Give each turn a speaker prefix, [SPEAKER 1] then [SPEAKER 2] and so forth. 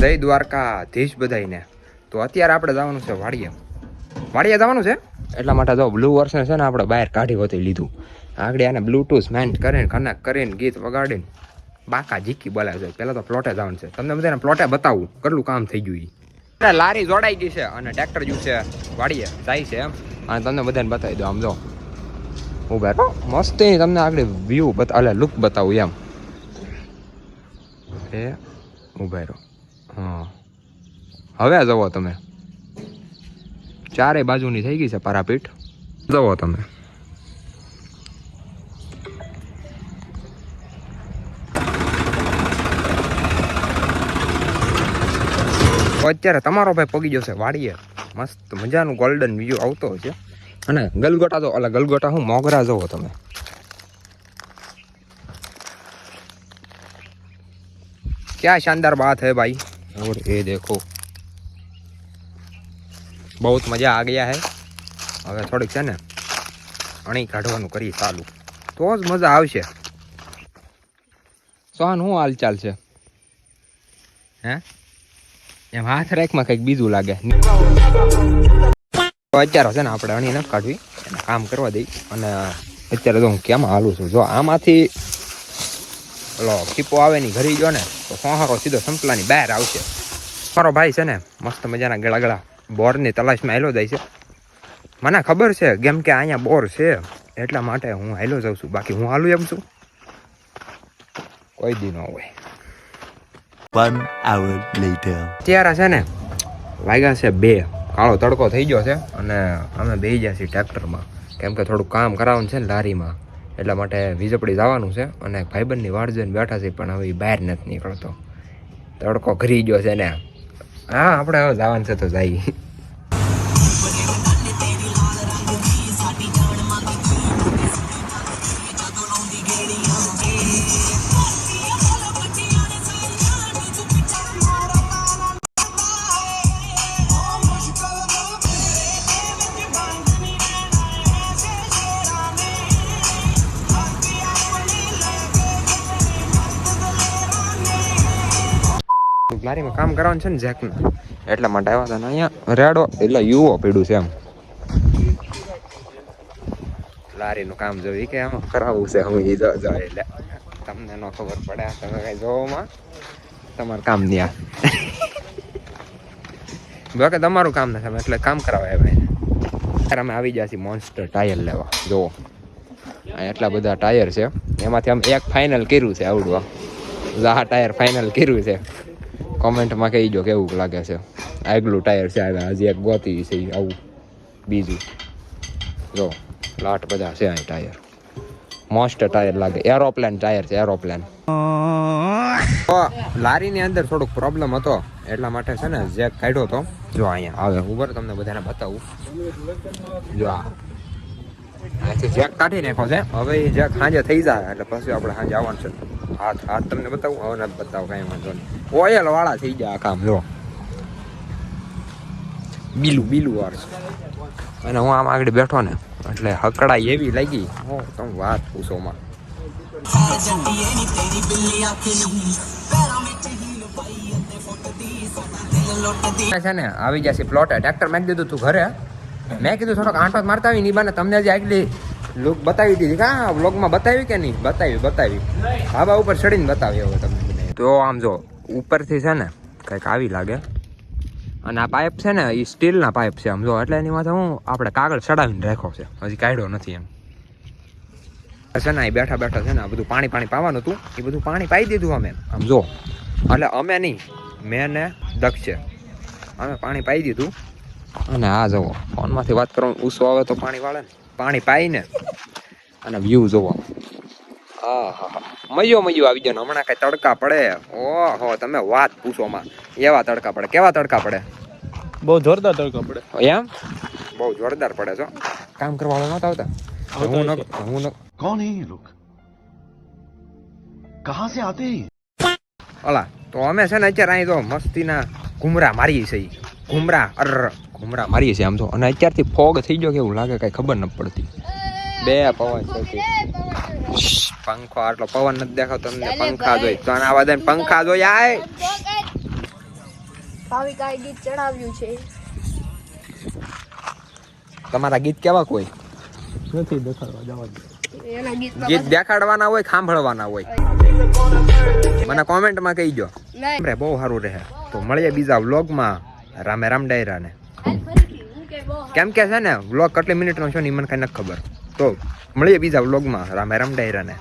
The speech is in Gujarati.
[SPEAKER 1] જય દ્વારકાધીશ બધાઈને. તો અત્યારે આપણે જવાનું છે વાડિયા જવાનું છે. એટલા માટે જો બ્લુ વર્સન છે ને આપણે બહાર કાઢી હોતી લીધું. આગળ આને બ્લૂટૂથ મેન્ટ કરીને કનેક્ટ કરીને ગીત વગાડીને બાકા જીકી બોલાવે છે. પહેલાં તો પ્લોટે જવાનું છે. તમને બધાને પ્લોટે બતાવું કેટલું કામ થઈ ગયું. લારી જોડાઈ ગઈ છે અને ટ્રેક્ટર જ્યું છે વાડીએ જાય છે એમ. અને તમને બધાને બતાવી દો. આમ જો ઉભા રહો, મસ્ત તમને આગળ વ્યૂ એટલે લુક બતાવું એમ. એ ઉભા રહો. હા, હવે જવો તમે. ચારે બાજુની થઈ ગઈ છે પારાપીઠ. જવો તમે. અત્યારે તમારો ભાઈ પગી જશે વાડીએ. મસ્ત મજાનું ગોલ્ડન વ્યૂ આવતો હોય છે. અને ગલગોટા તો અલા ગલગોટા હું મોગરા જવો તમે. क्या शानदार बात है भाई. और ये देखो बहुत मजा आ गया है. હવે થોડીક છે ને અણી કાઢવાનું કરી ચાલુ તો જ મજા આવશે. સોહન હું હાલચાલ છે હે? એમ હાથ રાખમાં કંઈક બીજું લાગે. અત્યારે છે ને આપણે અણી ન કાઢવી, એને કામ કરવા દઈ. અને અત્યારે તો હું કેમ હાલું છું, જો આમાંથી ઓલો ખીપો આવે ની ઘરી જો ને તો સોહારો સીધો સંપલાની બહાર આવશે. મારો ભાઈ છે ને મસ્ત મજાના ગળા ગળા બોરની તલાશમાં હાલ્યો જાય છે. મને ખબર છે કેમ કે અહીંયા બોર છે એટલા માટે હું હાલ્યો જાઉં છું. બાકી હું હાલું એમ છું કોઈ દી ન હોય.
[SPEAKER 2] 1 hour later.
[SPEAKER 1] અત્યારે છે ને વાગ્યા છે 2. કાળો તડકો થઈ ગયો છે અને અમે બેસી ગયા છીએ ટ્રેક્ટરમાં. કેમ કે થોડુંક કામ કરાવવાનું છે ને લારીમાં, એટલા માટે વીજપડી જવાનું છે. અને ભાઈબંધની વાડ જોઈને બેઠા છે પણ હવે બહાર નથી નીકળતો. તડકો ઘરી ગયો છે ને. હા, આપણે હવે જવાનું છે તો જઈએ. લારીમાં કામ કરવાનું છે ને જેકનું, એટલા માટે આવ્યા હતા ને. અહીંયા રેડો એટલે યુવો પીડ્યું છે એમ. લારીનું કામ જોઈ કે આમ કરાવવું છે હું એ જાય એટલે તમને ન ખબર પડે. તમે કઈ જોવામાં તમારું કામ નહીં બાકી તમારું કામ નથી એટલે કામ કરાવાય. ભાઈ અમે આવી ગયા છીએ મોન્સ્ટર ટાયર લેવા. જુઓ એટલા બધા ટાયર છે, એમાંથી આમ એક ફાઇનલ કર્યું છે. આવડું ઝાહા ટાયર ફાઇનલ કર્યું છે. કોમેન્ટમાં કહી દો કેવું લાગે છે. આગલું ટાયર છે, હજી એક ગોતી છે આવું બીજું. જો લાટ બધા છે અહીં ટાયર. મોસ્ટ ટાયર લાગે. એરોપ્લેન ટાયર છે, એરોપ્લેન. લારીની અંદર થોડુંક પ્રોબ્લેમ હતો એટલા માટે છે ને જેક કાઢ્યો હતો. જો અહીંયા આવે ઉપર તમને બધાને બતાવું. જો અહીંથી જેક કાઢી નાખો છે. હવે એ જેક સાંજે થઈ જાય એટલે પછી આપણે સાંજે આવવાનું છે. હાથ તમને બતાવું. હવે નથી બતાવું, કાંઈ વાંધો નહીં. ઓયલ વાળા થઈ જાય આ કામ. જો બીલું વાર છે. અને હું આમ આગળ બેઠો ને એટલે હકડાઈ એવી લાગી તમે વાત પૂછોમાં. છે ને આવી જશે પ્લોટ. ટ્રેક્ટર મેં દીધું તું ઘરે. મેં કીધું થોડોક આંટો મારતા આવી ની બાને તમને જે આગલી લુક બતાવી દીધી. કા વ્લોગમાં બતાવી કે નહીં? બતાવી ધાબા ઉપર ચડીને બતાવી. હવે તમને તો આમ જો ઉપરથી છે ને કંઈક આવી લાગે. અને આ પાઇપ છે ને એ સ્ટીલના પાઇપ છે આમ જો. એટલે એની માથે હું આપણે કાગળ ચડાવીને રાખ્યો છે, હજી કાઢ્યો નથી એમ. છે ને એ બેઠા છે ને આ બધું પાણી પાવાનું હતું એ બધું પાણી પાઈ દીધું અમે. આમ જો એટલે અમે નહીં, મેં ને દક્ષ અમે પાણી પાઈ દીધું. અને આ જુઓ ફોનમાંથી વાત કરવાનું ઊંચો આવે તો પાણી વાળે ને. પાણી પાઈને અને વ્યૂ જોવો. હા હા મયો આવી જાય. હમણાં કઈ તડકા પડે ઓહો તમે વાત પૂછોમાં. એવા તડકા પડે. કેવા તડકા પડે?
[SPEAKER 3] બહુ જોરદાર તડકા પડે.
[SPEAKER 1] એમ બહુ જોરદાર પડે છો. કામ કરવા નતા આવતા. હું
[SPEAKER 2] कौन है ये लोग? कहां से आते हैं?
[SPEAKER 1] ઓલા તો અમે છે ને અત્યારે અહીં તો મસ્તીના ઘુમરા મારીએ છીએ. ઘુમરા મારીએ છીએ આમ તો. અને અત્યારથી ફોગ થઈ ગયો કેવું લાગે કઈ ખબર ન પડતી. બે પવન છે. પંખો આટલો પવન નથી દેખાતો તમને. પંખા જોઈ તો આવા દે પંખા જોઈ આય
[SPEAKER 4] ભાવિકાએ ગીત ચડાવ્યું છે.
[SPEAKER 1] તમારા ગીત કેવા કોઈ
[SPEAKER 3] નથી દેખાડવા જવા દે.
[SPEAKER 4] એના ગીતમાં
[SPEAKER 1] ગીત દેખાડવાના હોય સાંભળવાના હોય મને કોમેન્ટમાં કહીજો.
[SPEAKER 4] નહીં.
[SPEAKER 1] બહુ સારું રહે. તો મળીએ બીજા વ્લોગમાં. રામે રામ ડાયરાને.
[SPEAKER 4] હાલ ફરીથી હું કે બહુ
[SPEAKER 1] કેમ કે છે ને વ્લોગ કેટલી મિનિટનો છે ને એ મને કઈ નથી ખબર. તો મળીએ બીજા વ્લોગમાં. રામે રામ ડાયરાને.